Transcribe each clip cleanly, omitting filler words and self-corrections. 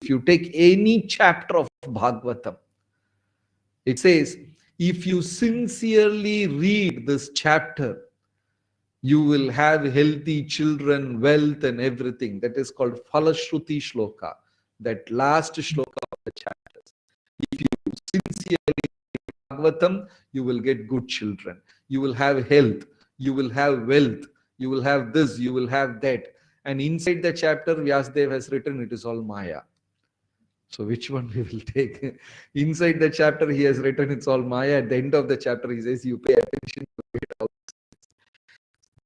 If you take any chapter of Bhagavatam, it says, if you sincerely read this chapter, you will have healthy children, wealth, and everything. That is called Falashruti Shloka, that last shloka of the chapters. If you sincerely read Bhagavatam, you will get good children. You will have health. You will have wealth. You will have this. You will have that. And inside the chapter, Vyasdev has written, it is all Maya. So which one we will take? Inside the chapter, he has written it's all Maya. At the end of the chapter, he says, you pay attention to it.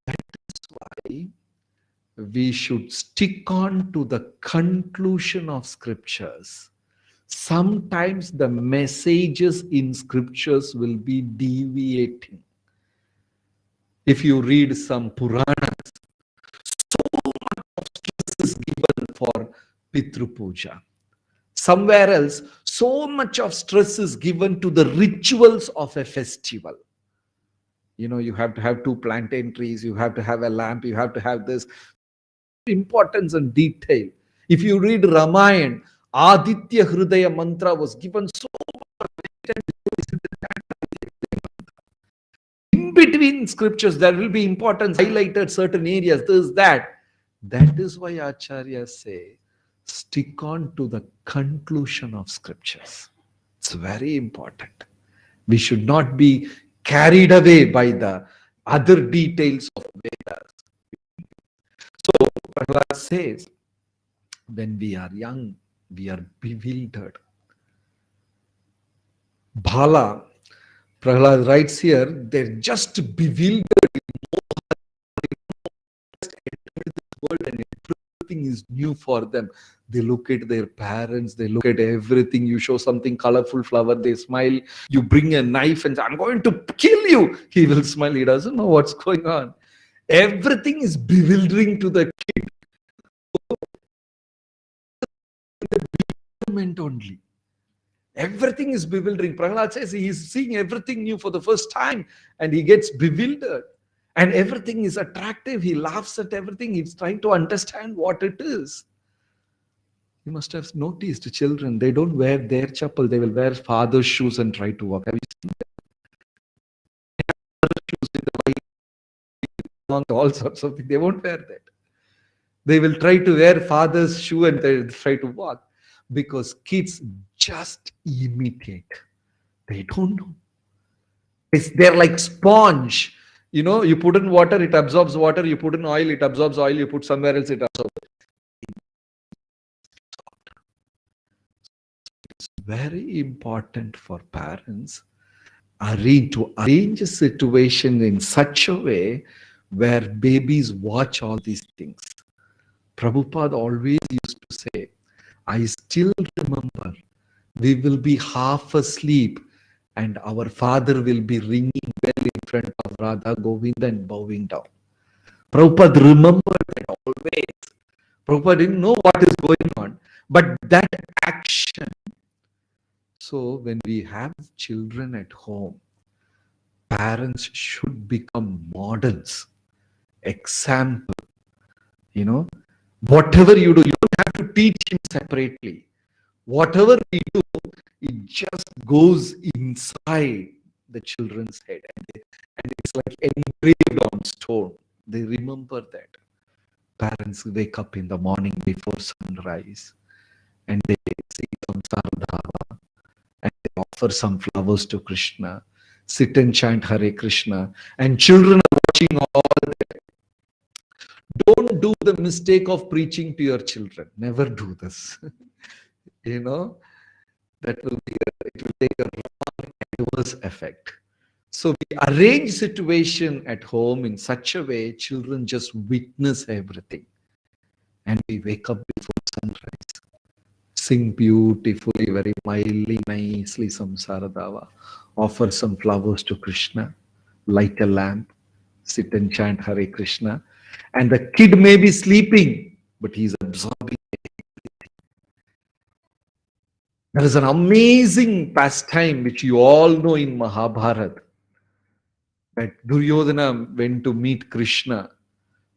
That is why we should stick on to the conclusion of scriptures. Sometimes the messages in scriptures will be deviating. If you read some Puranas, so much of stress is given for Pitru Puja. Somewhere else, so much of stress is given to the rituals of a festival. You know, you have to have 2 plantain trees, you have to have a lamp, you have to have this. Importance and detail. If you read Ramayana, Aditya Hridaya mantra was given so much. In between scriptures, there will be importance highlighted, certain areas, this, that. That is why Acharyas say, stick on to the conclusion of scriptures. It's very important. We should not be carried away by the other details of Vedas. So Prahalad says, when we are young, we are bewildered. Bhala, Prahalad writes here, they're just bewildered in this world and everything is new for them. They look at their parents, they look at everything. You show something colorful flower, they smile. You bring a knife and say, I'm going to kill you. He will smile. He doesn't know what's going on. Everything is bewildering to the kid. Only. Everything is bewildering. Prahalad says he is seeing everything new for the first time and he gets bewildered. And everything is attractive. He laughs at everything. He's trying to understand what it is. You must have noticed children, they don't wear their chappal. They will wear father's shoes and try to walk. Have you seen that? All sorts of things. They won't wear that. They will try to wear father's shoe and they try to walk. Because kids just imitate. They don't know. They're like sponge. You know, you put in water, it absorbs water. You put in oil, it absorbs oil. You put somewhere else, it absorbs. It's very important for parents to arrange a situation in such a way where babies watch all these things. Prabhupada always used to say, I still remember, we will be half asleep and our father will be ringing bell in front of Radha Govinda and bowing down. Prabhupada remembered that always. Prabhupada didn't know what is going on, but that action. So when we have children at home, parents should become models, example. You know, whatever you do, you don't have to teach him separately. Whatever we do, it just goes inside the children's head. And it's like engraved on stone. They remember that. Parents wake up in the morning before sunrise and they see some Saradhava and they offer some flowers to Krishna, sit and chant Hare Krishna, and children are watching all that. Don't do the mistake of preaching to your children. Never do this. You know, it will take a wrong adverse effect. So we arrange situation at home in such a way children just witness everything. And we wake up before sunrise, sing beautifully, very mildly, nicely some Saradava, offer some flowers to Krishna, light a lamp, sit and chant Hare Krishna. And the kid may be sleeping, but he's absorbing everything. There is an amazing pastime which you all know in Mahabharata. That Duryodhana went to meet Krishna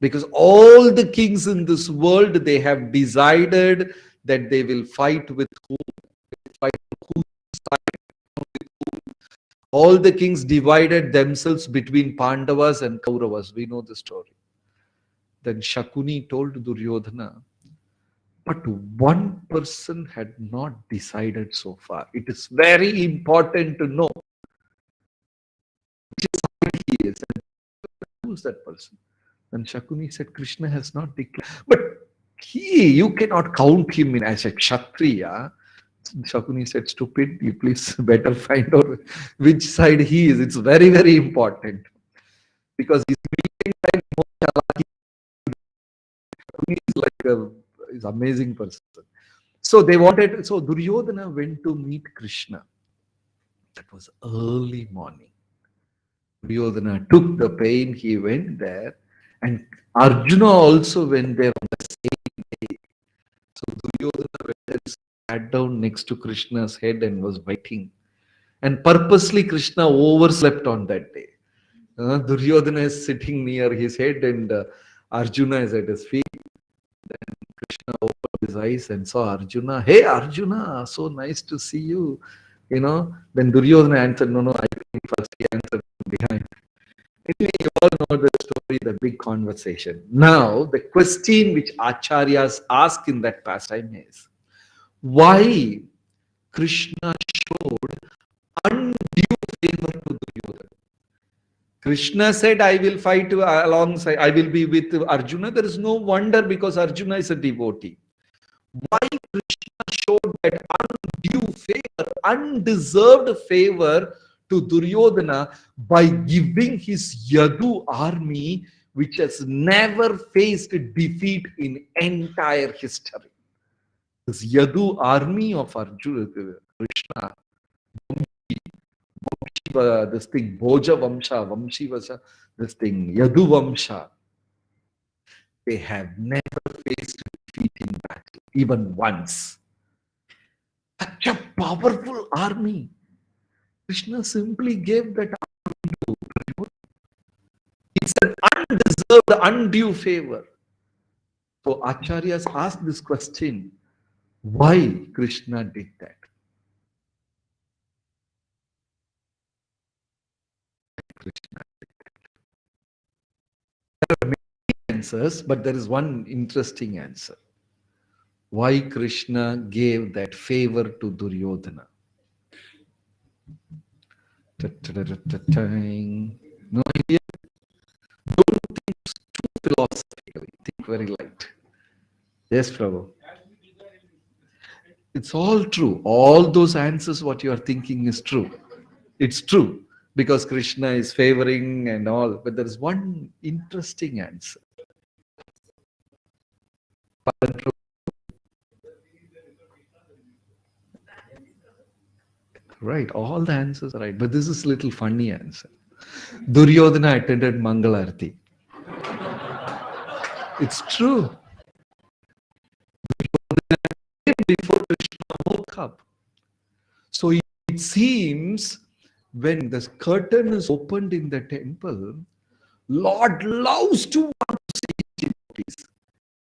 because all the kings in this world, they have decided that they will fight with whom, fight on whose side. All the kings divided themselves between Pandavas and Kauravas. We know the story. Then Shakuni told Duryodhana, but one person had not decided so far. It is very important to know which side he is and who's that person. And Shakuni said, Krishna has not declared. But you cannot count him in as a Kshatriya. Shakuni said, stupid, you please better find out which side he is. It's very, very important. Because he's like he's an amazing person. So so Duryodhana went to meet Krishna. That was early morning. Duryodhana took the pain, he went there, and Arjuna also went there on the same day. So Duryodhana went there, sat down next to Krishna's head and was waiting. And purposely Krishna overslept on that day. Duryodhana is sitting near his head and Arjuna is at his feet. Then Krishna opened his eyes and saw Arjuna. Hey Arjuna, so nice to see you. Then Duryodhana answered, no, I came first. He answered from behind. Anyway, you all know the story, the big conversation. Now, the question which Acharyas ask in that pastime is, why Krishna showed undue favor to Duryodhana? Krishna said, I will fight alongside, I will be with Arjuna. There is no wonder because Arjuna is a devotee. Why Krishna showed that undue favor, undeserved favor to Duryodhana by giving his Yadu army, which has never faced defeat in entire history. This Yadu army of Arjuna, Krishna, this thing, Bhoja Vamsha, Vamshi was this thing, Yadu Vamsha. They have never faced defeat in battle, even once. Such a powerful army. Krishna simply gave that army to Prabhu. It's an undeserved, undue favor. So Acharyas asked this question, why Krishna did that? Krishna did that. There are many answers, but there is one interesting answer. Why Krishna gave that favor to Duryodhana? No idea? Don't think too philosophically. Think very light. Yes, Prabhu. It's all true. All those answers, what you are thinking is true. It's true. Because Krishna is favoring and all. But there is one interesting answer. Right, all the answers are right. But this is a little funny answer. Duryodhana attended Mangalarti. It's true. Before Krishna woke up. So it seems when the curtain is opened in the temple, Lord loves to want to see devotees.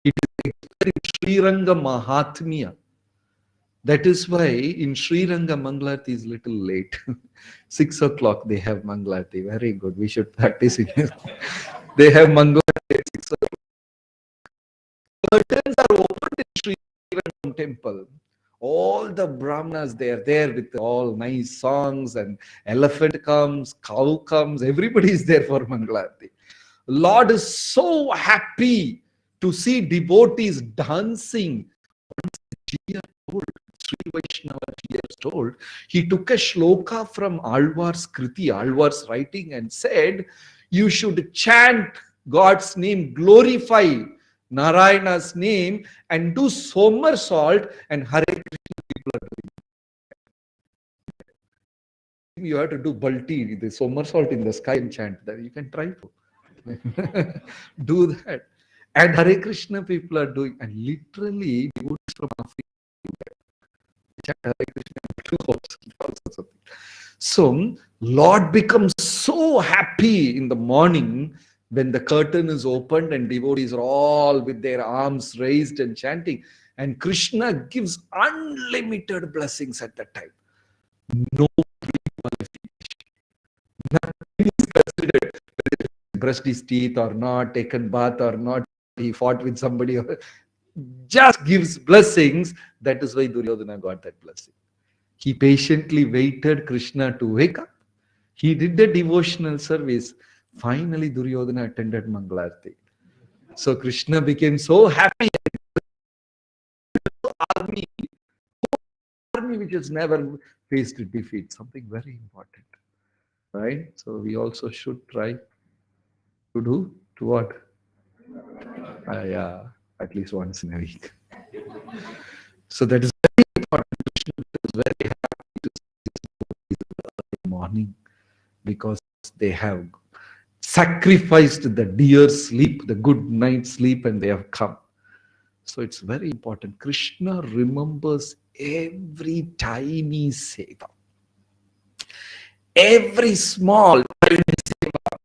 It is in Sri Ranga Mahatmya. That is why in Sri Ranga Mangalarti is little late. 6 o'clock they have Mangalarti. Very good. We should practice it. They have Mangalarti at 6 o'clock. Curtains are opened in Sri Ranga temple. All the Brahmanas, they are there with all nice songs, and elephant comes, cow comes, everybody is there for Mangalarti. Lord is so happy to see devotees dancing. Sri Vaishnava has told, he took a shloka from Alvar's Kriti, Alvar's writing, and said, you should chant God's name, glorify Narayana's name, and do somersault, and Hare Krishna people are doing it. You have to do balti, the somersault in the sky and chant that. You can try to do that. And Hare Krishna people are doing, and literally devotees from Africa. So Lord becomes so happy in the morning when the curtain is opened and devotees are all with their arms raised and chanting. And Krishna gives unlimited blessings at that time. No qualification. Nothing is considered. Whether he brushed his teeth or not, taken bath or not, he fought with somebody, or just gives blessings. That is why Duryodhana got that blessing. He patiently waited Krishna to wake up. He did the devotional service. Finally, Duryodhana attended Mangalarti. So Krishna became so happy. Army, army which has never faced defeat. Something very important, right? So we also should try to do to what? Yeah, at least once in a week. So that is very important. Krishna is very happy to see this morning because they have sacrificed the dear sleep, the good night sleep, and they have come. So it's very important. Krishna remembers every tiny seva, every small tiny seva.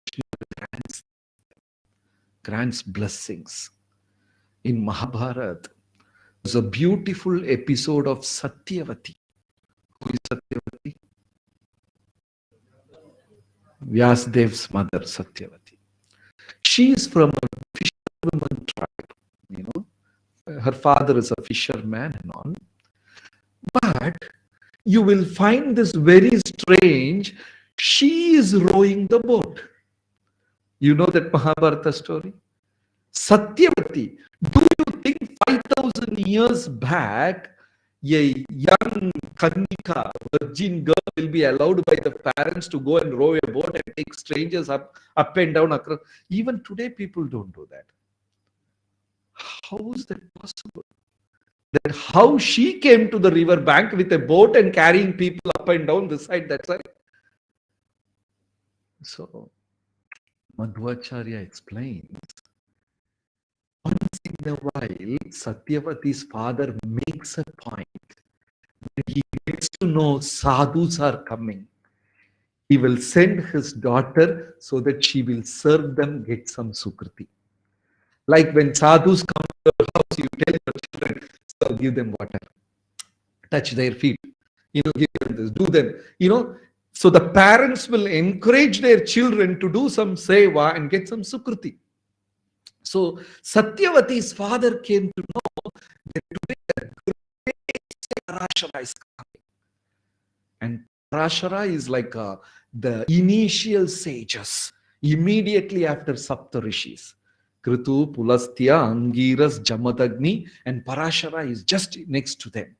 Krishna grants blessings. In Mahabharata, there's a beautiful episode of Satyavati. Who is Satyavati? Vyasadev's mother, Satyavati. She is from a fisherman tribe, you know. Her father is a fisherman and all. But you will find this very strange. She is rowing the boat. You know that Mahabharata story? Satyavati. Do you think 5,000 years back, a young Kanika, virgin girl, will be allowed by the parents to go and row a boat and take strangers up and down across? Even today, people don't do that. How is that possible? That how she came to the river bank with a boat and carrying people up and down this side, that side. So Madhvacharya explains, once in a while, Satyavati's father makes a point. When he gets to know sadhus are coming, he will send his daughter so that she will serve them, get some sukriti. Like when sadhus come to your house, you tell your children, so give them water, touch their feet, give them this, do them, So the parents will encourage their children to do some seva and get some sukriti. So Satyavati's father came to know that today a great Parashara is coming. And Parashara is like the initial sages, immediately after Saptarishis. Kritu, Pulastya, Angiras, Jamadagni, and Parashara is just next to them.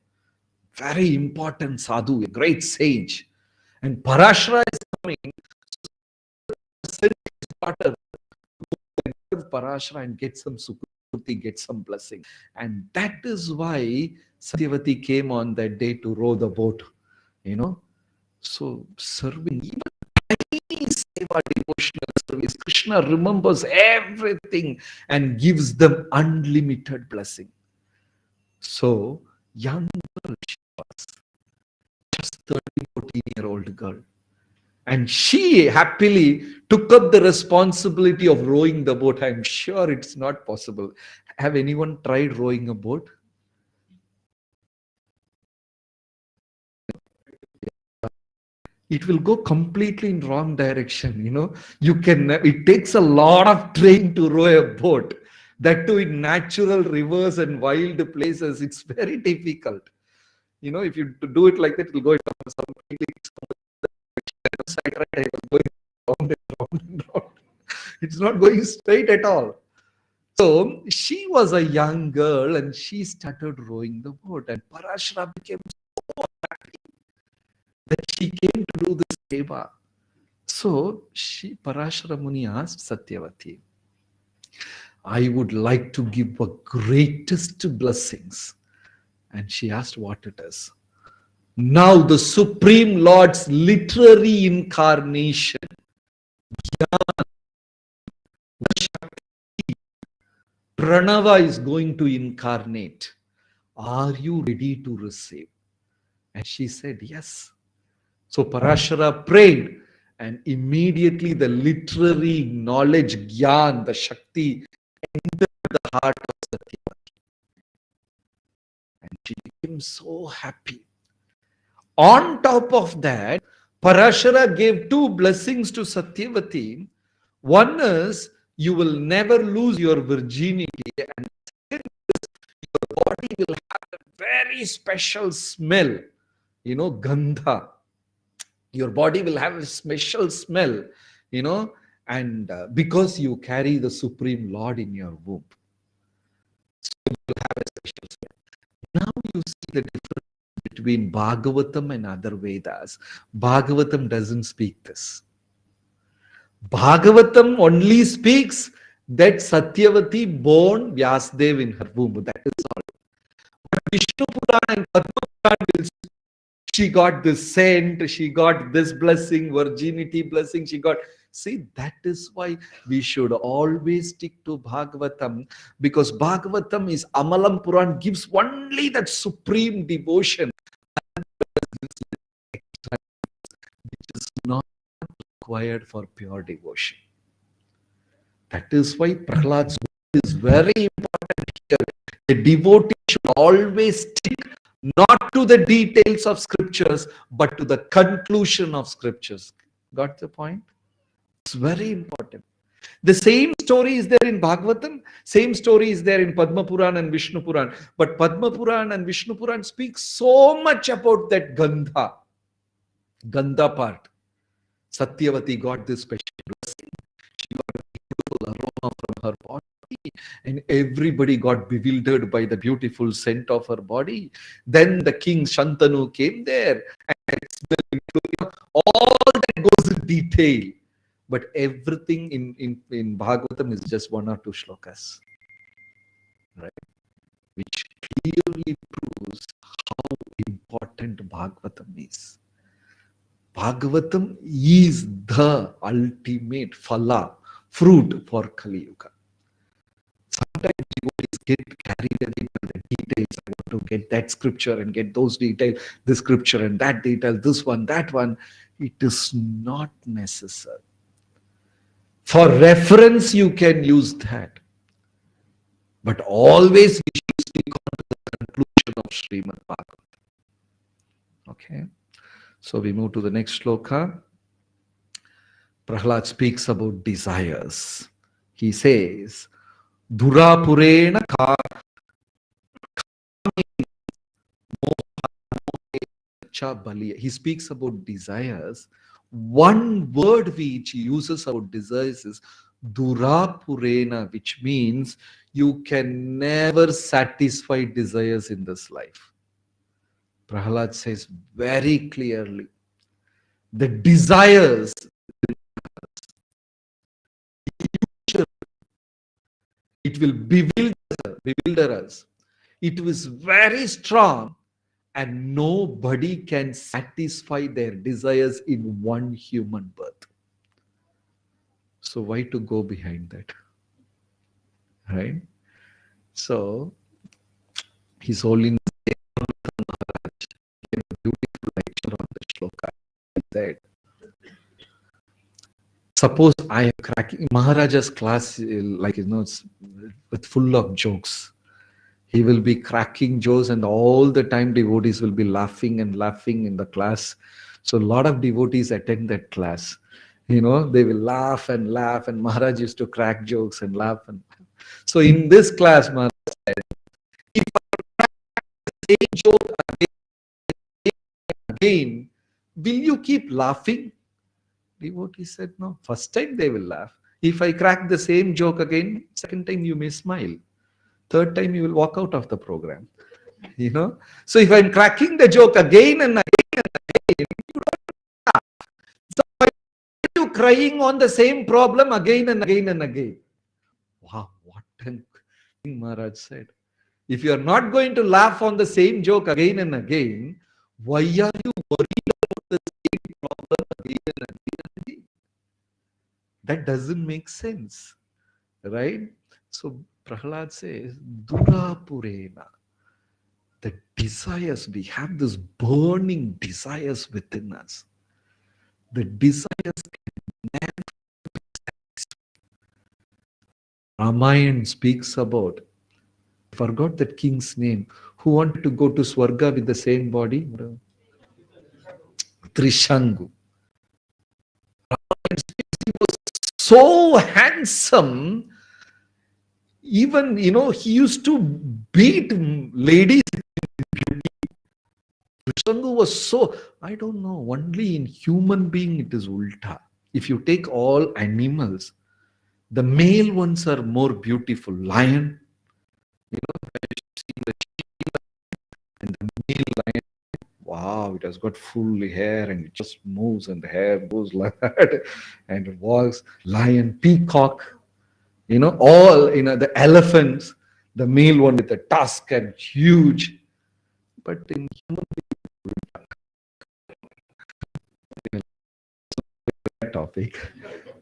Very important sadhu, a great sage. And Parashara is coming. Send his daughter to Parashara and get some sukriti, get some blessing. And that is why Satyavati came on that day to row the boat. So serving, even tiny seva, devotional service, Krishna remembers everything and gives them unlimited blessing. So young girl she was, just 13, 14-year-old girl. And she happily took up the responsibility of rowing the boat. I'm sure it's not possible. Have anyone tried rowing a boat? It will go completely in wrong direction. It takes a lot of training to row a boat. That too in natural rivers and wild places. It's very difficult. If you do it like that, it will go completely side right, it was going round and round and round. It's not going straight at all. So she was a young girl and she started rowing the boat, and Parashara became so happy that she came to do this seva. So Parashara Muni asked Satyavati, I would like to give the greatest blessings. And she asked what it is. Now the Supreme Lord's literary incarnation, Pranava, is going to incarnate. Are you ready to receive? And she said, yes. So Parashara prayed, and immediately the literary knowledge, Gyan, the Shakti, entered the heart of Satyavati. became so happy. On top of that, Parashara gave two blessings to Satyavati. One is you will never lose your virginity, and second, your body will have a very special smell, gandha. Your body will have a special smell, you know, and because you carry the Supreme Lord in your womb, so you will have a special smell. Now you see the difference between Bhagavatam and other Vedas. Bhagavatam doesn't speak this. Bhagavatam only speaks that Satyavati born Vyasdev in her womb. That is all. But Vishnu Puran and Padma Puran will speak. She got this scent, she got this blessing, virginity blessing, she got. See, that is why we should always stick to Bhagavatam, because Bhagavatam is Amalam Puran, gives only that supreme devotion, which is not required for pure devotion. That is why Prahalad's word is very important here. A devotee should always stick not to the details of scriptures, but to the conclusion of scriptures. Got the point? It's very important. The same story is there in Bhagavatam, same story is there in Padma Puran and Vishnu Puran. But Padma Puran and Vishnu Puran speak so much about that Gandha part. Satyavati got this special blessing. She got a beautiful aroma from her body, and everybody got bewildered by the beautiful scent of her body. Then the king Shantanu came there, and all that goes in detail. But everything in Bhagavatam is just one or two shlokas, right? Which clearly proves how important Bhagavatam is. Bhagavatam is the ultimate phala, fruit for Kali Yuga. Sometimes devotees get carried away by the details. I want to get that scripture and get those details, this scripture and that detail, this one, that one. It is not necessary. For reference, you can use that. But always we should stick on to the conclusion of Srimad Bhagavatam. Okay. So we move to the next shloka. Prahalad speaks about desires. He says, Durapurena ka baliya. He speaks about desires. One word which he uses about desires is Durapurena, which means you can never satisfy desires in this life. Prahalad says very clearly, the desires, it will bewilder us. It was very strong, and nobody can satisfy their desires in one human birth. So why to go behind that? Right? So His Holiness Maharaja gave a beautiful lecture on the shloka. He said, suppose I am cracking Maharaja's class, like it's with full of jokes. He will be cracking jokes, and all the time devotees will be laughing and laughing in the class. So a lot of devotees attend that class. They will laugh, and Maharaj used to crack jokes and laugh. So in this class, Maharaj said, if I crack the same joke again, will you keep laughing? Devotee said, no. First time they will laugh. If I crack the same joke again, second time you may smile. Third time you will walk out of the program. So if I'm cracking the joke again and again and again, you don't laugh. So why are you crying on the same problem again and again and again? Wow, what a thing Maharaj said. If you are not going to laugh on the same joke again and again, why are you worried about the same problem again and again and again? That doesn't make sense, right? So Prahalad says, Durapurena. The desires, we have this burning desires within us. The desires can never be satisfied. Ramayana speaks about, I forgot that king's name, Who wanted to go to Swarga with the same body? Trishangu. So handsome. Even, he used to beat ladies. Trishangu was so, I don't know, only in human being it is ulta. If you take all animals, the male ones are more beautiful. Lion, and the male lion, wow, it has got full hair and it just moves and the hair goes like that and it walks. Lion, peacock, all, the elephants, the male one with the tusk and huge. But in human topic.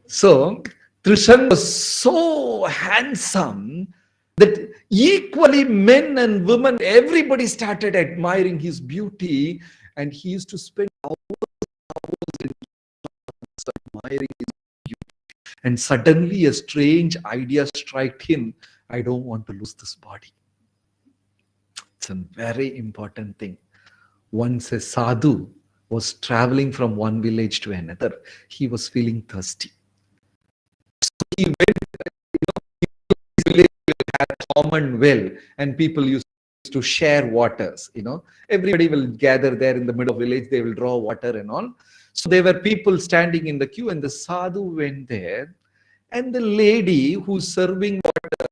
So Trishan was so handsome that equally men and women, everybody started admiring his beauty, and he used to spend hours in admiring his beauty. And suddenly a strange idea struck him. I don't want to lose this body. It's a very important thing. Once a sadhu was traveling from one village to another. He was feeling thirsty. He went to his village, had a common well, and people used to share waters. Everybody will gather there in the middle of the village. They will draw water and all. So there were people standing in the queue, and the sadhu went there, and the lady who's serving water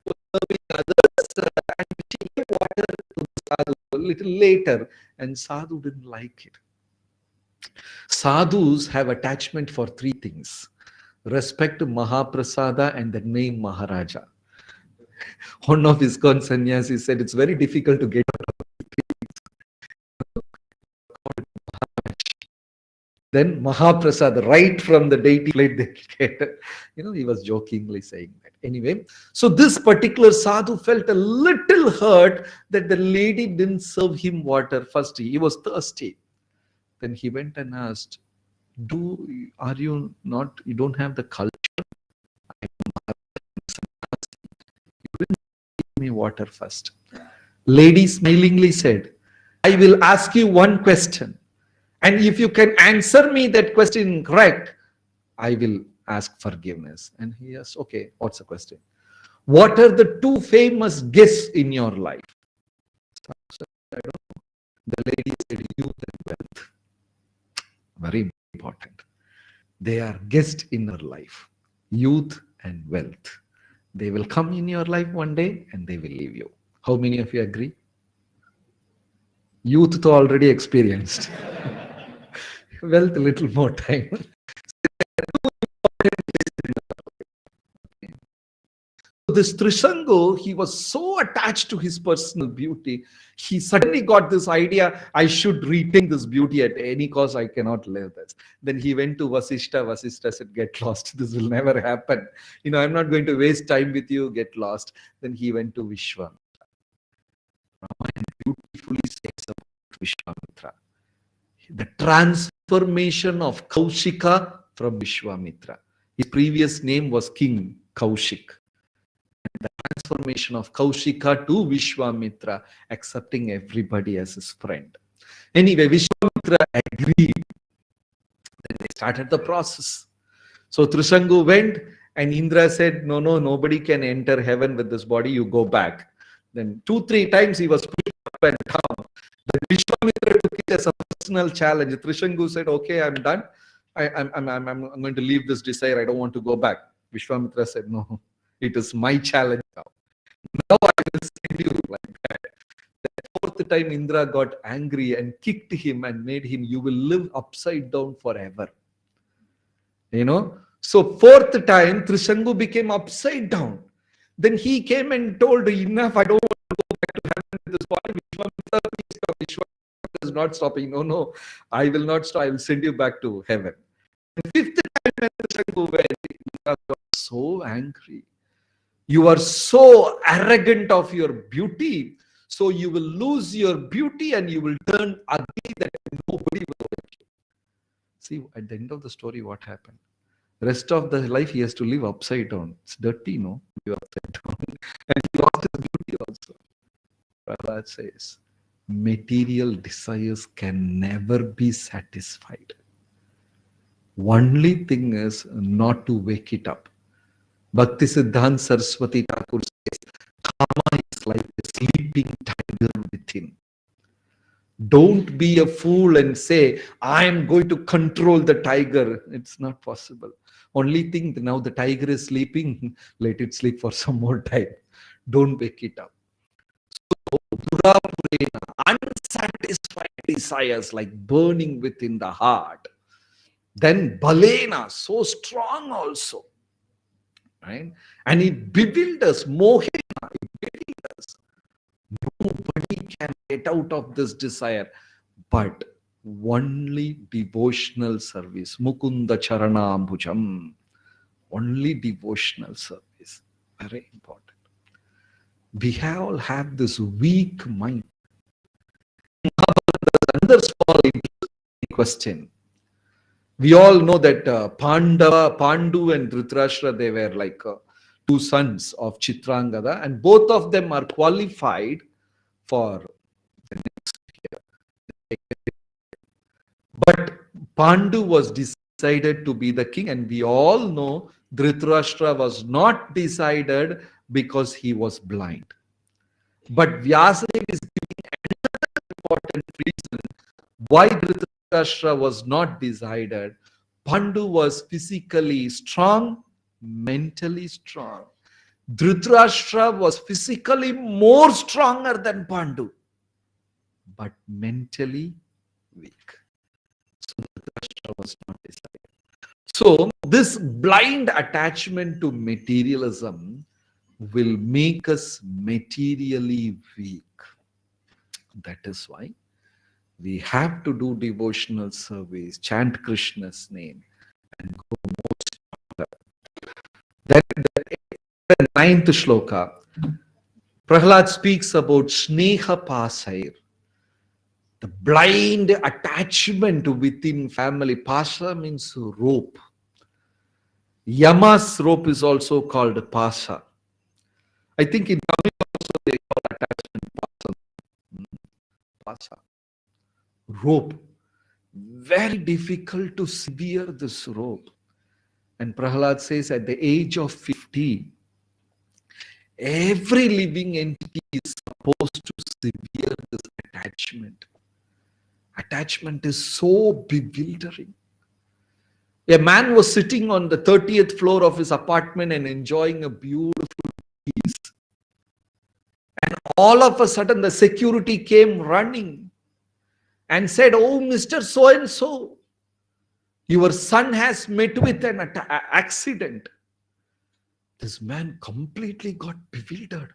was serving others, and she gave water to the sadhu a little later, and sadhu didn't like it. Sadhus have attachment for three things: respect to Mahaprasada and the name Maharaja. One of his sannyasis said it's very difficult to get out of it. Then Mahaprasada, right from the deity plate they get. He was jokingly saying that. Anyway, so this particular sadhu felt a little hurt that the lady didn't serve him water first. He was thirsty. Then he went and asked, you don't have the culture? You didn't give me water first. Lady smilingly said, I will ask you one question. And if you can answer me that question correct, I will ask forgiveness. And he asked, okay, what's the question? What are the two famous guests in your life? I don't know. The lady said, youth and wealth. Very important. They are guests in our life. Youth and wealth. They will come in your life one day and they will leave you. How many of you agree? Youth to already experienced. Wealth a little more time. This Trishango, he was so attached to his personal beauty, he suddenly got this idea, I should retain this beauty at any cost, I cannot live this. Then he went to Vasishta. Vasishta said, get lost, this will never happen. I'm not going to waste time with you, get lost. Then he went to Vishwamitra. Ramayana beautifully says about Vishwamitra. The transformation of Kaushika from Vishwamitra. His previous name was King Kaushik. The transformation of Kaushika to Vishwamitra, accepting everybody as his friend. Anyway, Vishwamitra agreed. Then they started the process. So Trishangu went, and Indra said, no, nobody can enter heaven with this body, you go back. Then 2-3 times he was pushed up and down. Then Vishwamitra took it as a personal challenge. Trishangu said, okay, I'm done. I'm going to leave this desire. I don't want to go back. Vishwamitra said, no, it is my challenge now. Now I will send you like that. The fourth time Indra got angry and kicked him and made him, you will live upside down forever. So fourth time Trishangu became upside down. Then he came and told, enough, I don't want to go back to heaven with this body. Vishwamitra, please stop. Vishwamitra is not stopping. No, I will not stop. I will send you back to heaven. The fifth time when Trishangu went, Indra got so angry. You are so arrogant of your beauty, so you will lose your beauty and you will turn ugly that nobody will like you. See, at the end of the story, what happened? Rest of the life he has to live upside down. It's dirty, no? Live upside down. And he lost his beauty also. Prahalad says, material desires can never be satisfied. Only thing is not to wake it up. Bhakti Siddhant Saraswati Thakur says, karma is like a sleeping tiger within. Don't be a fool and say, I am going to control the tiger. It's not possible. Only thing, now the tiger is sleeping, let it sleep for some more time. Don't wake it up. So, Durapurena, unsatisfied desires like burning within the heart. Then Balena, so strong also. Right? And it bewilders, Mohena, it bewilders. Nobody can get out of this desire, but only devotional service. Mukunda Charanambujam. Only devotional service. Very important. We all have this weak mind. Another small question. We all know that Pandu and Dhritarashtra, they were like two sons of Chitrangada, and both of them are qualified for the next year. But Pandu was decided to be the king, and we all know Dhritarashtra was not decided because he was blind. But Vyasadeva is giving another important reason why Dhritarashtra was not decided. Pandu was physically strong, mentally strong. Dhritarashtra was physically more stronger than Pandu, but mentally weak. So Dhritarashtra was not decided. So this blind attachment to materialism will make us materially weak. That is why we have to do devotional service, chant Krishna's name, and go more stronger. Then the ninth shloka, Prahalad speaks about Sneha Pasair, the blind attachment within family. Pasa means rope. Yama's rope is also called Pasa. I think in Tamil also they call attachment Pasa. Rope. Very difficult to sever this rope. And Prahalad says at the age of 50, every living entity is supposed to sever this attachment. Attachment is so bewildering. A man was sitting on the 30th floor of his apartment and enjoying a beautiful peace. And all of a sudden, the security came running and said, "Oh, Mr. So-and-so, your son has met with an accident." This man completely got bewildered.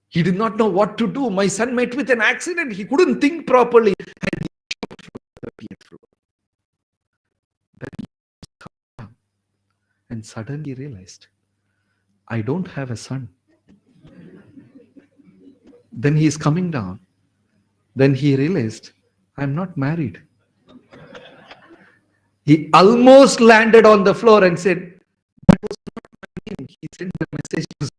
He did not know what to do. My son met with an accident. He couldn't think properly. And he jumped from the 30th floor. Then he come down and suddenly realized, I don't have a son. Then he is coming down. Then he realized, I'm not married. He almost landed on the floor and said, that was not my name. He sent the message to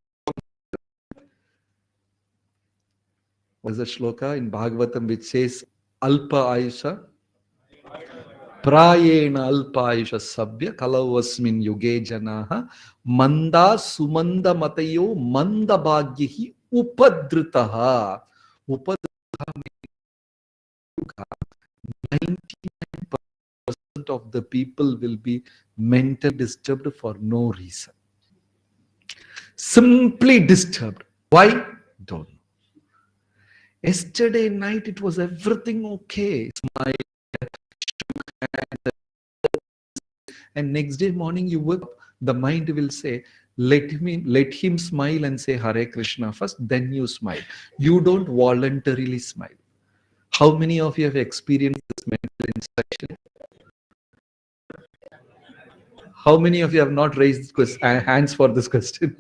was a shloka in Bhagavatam which says, Alpa Ayusha, Prayena Alpa Ayusha Sabya, Kalavasmin Yuge Janaha, Manda Sumanda Matayo, Manda Bhagyahi, Upadritaha. Upadritaha means 99% of the people will be mentally disturbed for no reason. Simply disturbed. Why? Don't know. Yesterday night it was everything okay. Smile, and next day morning you wake up, the mind will say, let him smile and say Hare Krishna first, then you smile. You don't voluntarily smile. How many of you have experienced this mental instruction? How many of you have not raised hands for this question?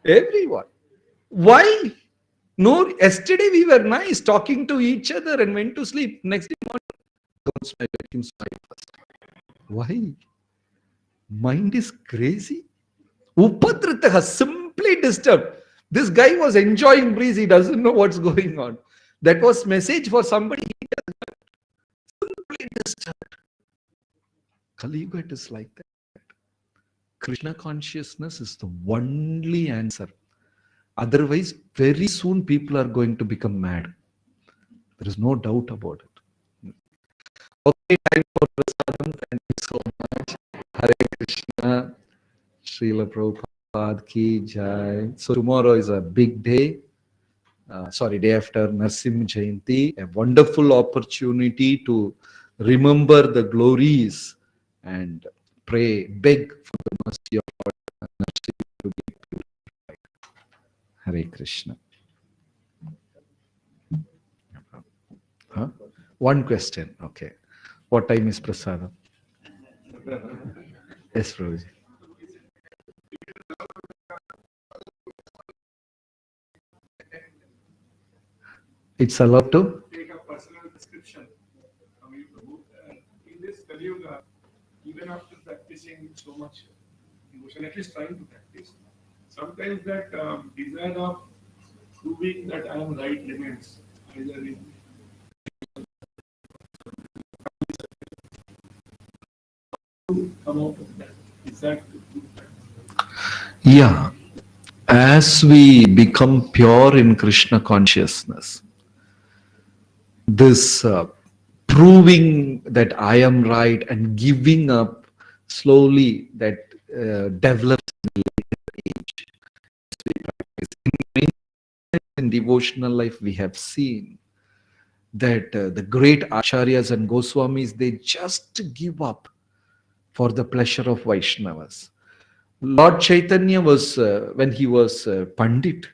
Everyone. Why? No, yesterday we were nice, talking to each other and went to sleep. Next day morning, don't smile, let him smile first. Why? Mind is crazy. Upadritaha, simply disturbed. This guy was enjoying breeze. He doesn't know what's going on. That was message for somebody. Kali Yuga, it is like that. Krishna consciousness is the only answer. Otherwise, very soon people are going to become mad. There is no doubt about it. Okay, time for prasadam. Thank you so much. Hare Krishna. Srila Prabhupada ki jai. So tomorrow is a big day. Day after Narsim Jayanti. A wonderful opportunity to remember the glories and pray, beg for the mercy of Lord Narsim to be purified. Hare Krishna. Huh? One question. Okay. What time is prasadam? Yes, Prabhuji. It's allowed to take a personal prescription from you, Prabhu. In this Kali Yuga, even after practicing so much devotion, at least trying to practice, sometimes that desire of proving that I am right remains. Either in come out of that. Is that Yeah. As we become pure in Krishna consciousness, this proving that I am right and giving up slowly that develops in later age. In devotional life, we have seen that the great acharyas and Goswamis, they just give up for the pleasure of Vaishnavas. Lord Chaitanya was, when he was Pandit,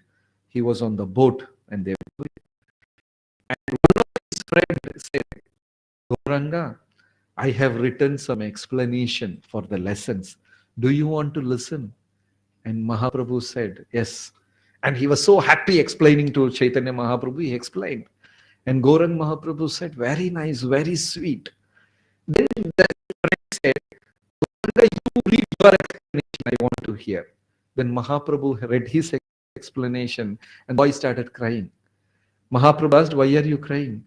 he was on the boat and they were going. And one of his friends said, Gauranga, I have written some explanation for the lessons. Do you want to listen? And Mahaprabhu said, yes. And he was so happy explaining to Chaitanya Mahaprabhu, he explained. And Gaurang Mahaprabhu said, very nice, very sweet. Then the friend said, Gauranga, you read your explanation, I want to hear. Then Mahaprabhu read his explanation and the boy started crying. Mahaprabhu asked, why are you crying?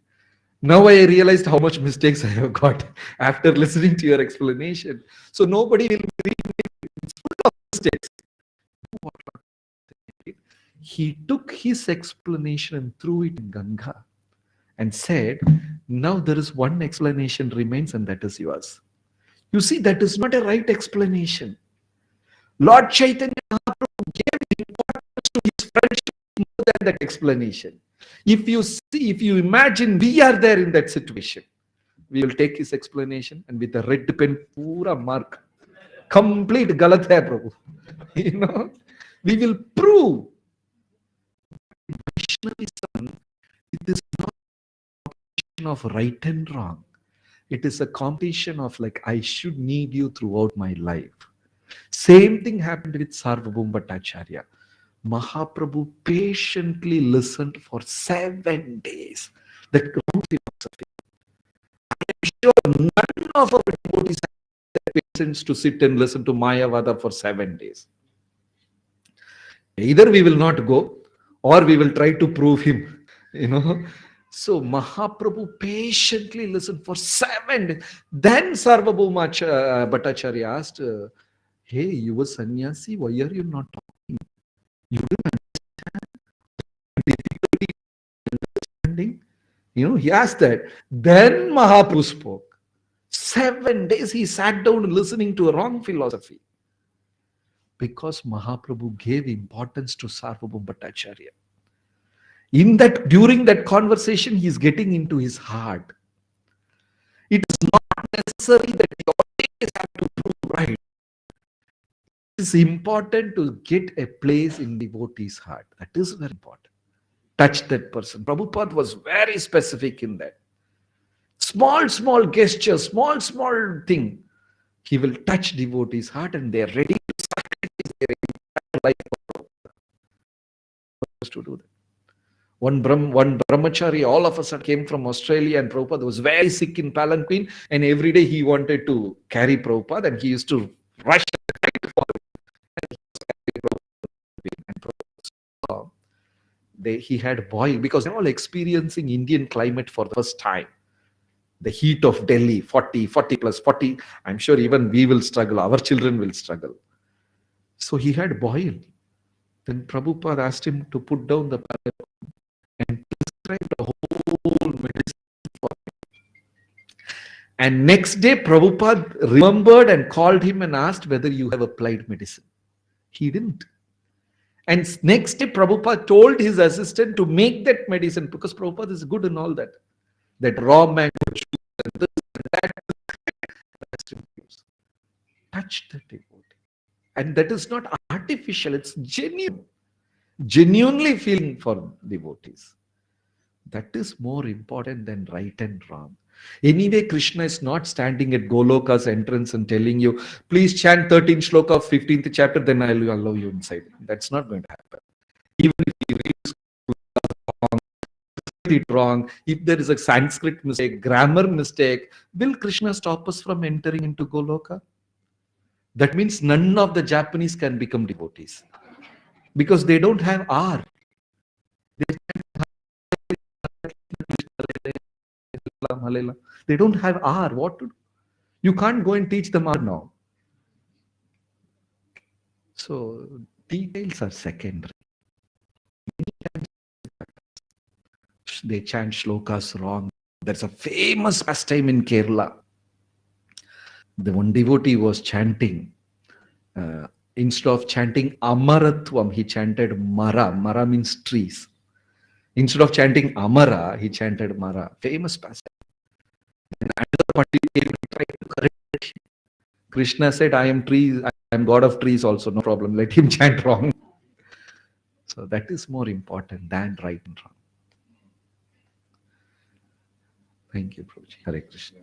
Now I realized how much mistakes I have got after listening to your explanation. So nobody will read it's full of mistakes. He took his explanation and threw it in Ganga and said, now there is one explanation remains and that is yours. You see, that is not a right explanation. Lord Chaitanya Mahaprabhu gave importance to his friendship more than that explanation. If you see, if you imagine we are there in that situation, we will take his explanation and with a red pen, pura mark, complete galat hai Prabhu. You know, we will prove Vaishnavism, it is not a competition of right and wrong. It is a competition of like, I should need you throughout my life. Same thing happened with Sarvabhauma Bhattacharya. Mahaprabhu patiently listened for 7 days. That wrong philosophy. I'm sure none of our devotees have the patience to sit and listen to Mayavada for 7 days. Either we will not go or we will try to prove him. You know. So Mahaprabhu patiently listened for 7 days. Then Sarvabhauma Bhattacharya asked, hey, you were sannyasi, why are you not talking? You don't understand difficulty in understanding? You know, he asked that. Then Mahaprabhu spoke. 7 days he sat down listening to a wrong philosophy. Because Mahaprabhu gave importance to Sarvabhauma Bhattacharya. In that, during that conversation, he is getting into his heart. It is not necessary that you always have to prove right. It is important to get a place in devotee's heart. That is very important. Touch that person. Prabhupada was very specific in that. Small gesture, small thing. He will touch devotee's heart and they are ready to sacrifice their entire life for Prabhupada to do that. One brahmachari all of a sudden came from Australia and Prabhupada was very sick in palanquin and every day he wanted to carry Prabhupada and he used to rush for him. And he was carrying Prabhupada. he had boiled because they're all experiencing Indian climate for the first time. The heat of Delhi, 40, 40 plus 40. I'm sure even we will struggle, our children will struggle. So he had boil. Then Prabhupada asked him to put down the and prescribed a whole medicine for him. And next day, Prabhupada remembered and called him and asked whether you have applied medicine. He didn't. And next day, Prabhupada told his assistant to make that medicine because Prabhupada is good in all that. That raw mango juice and this and that. Touch the devotee. And that is not artificial, it's genuine. Genuinely feeling for devotees. That is more important than right and wrong. Anyway, Krishna is not standing at Goloka's entrance and telling you, please chant 13 shloka of 15th chapter, then I will allow you inside. That's not going to happen. Even if he reads it wrong, if there is a Sanskrit mistake, grammar mistake, will Krishna stop us from entering into Goloka? That means none of the Japanese can become devotees because they don't have R. They don't have R. What to do? You can't go and teach them R now. So details are secondary. They chant shlokas wrong. There's a famous pastime in Kerala. The one devotee was chanting. Instead of chanting Amaratvam, he chanted Mara. Mara means trees. Instead of chanting Amara, he chanted Mara. Famous pastime. And another pandit came and tried to correct him. Krishna said, I am trees, I am God of trees also, no problem. Let him chant wrong. So that is more important than right and wrong. Thank you, Prabhuji. Hare Krishna.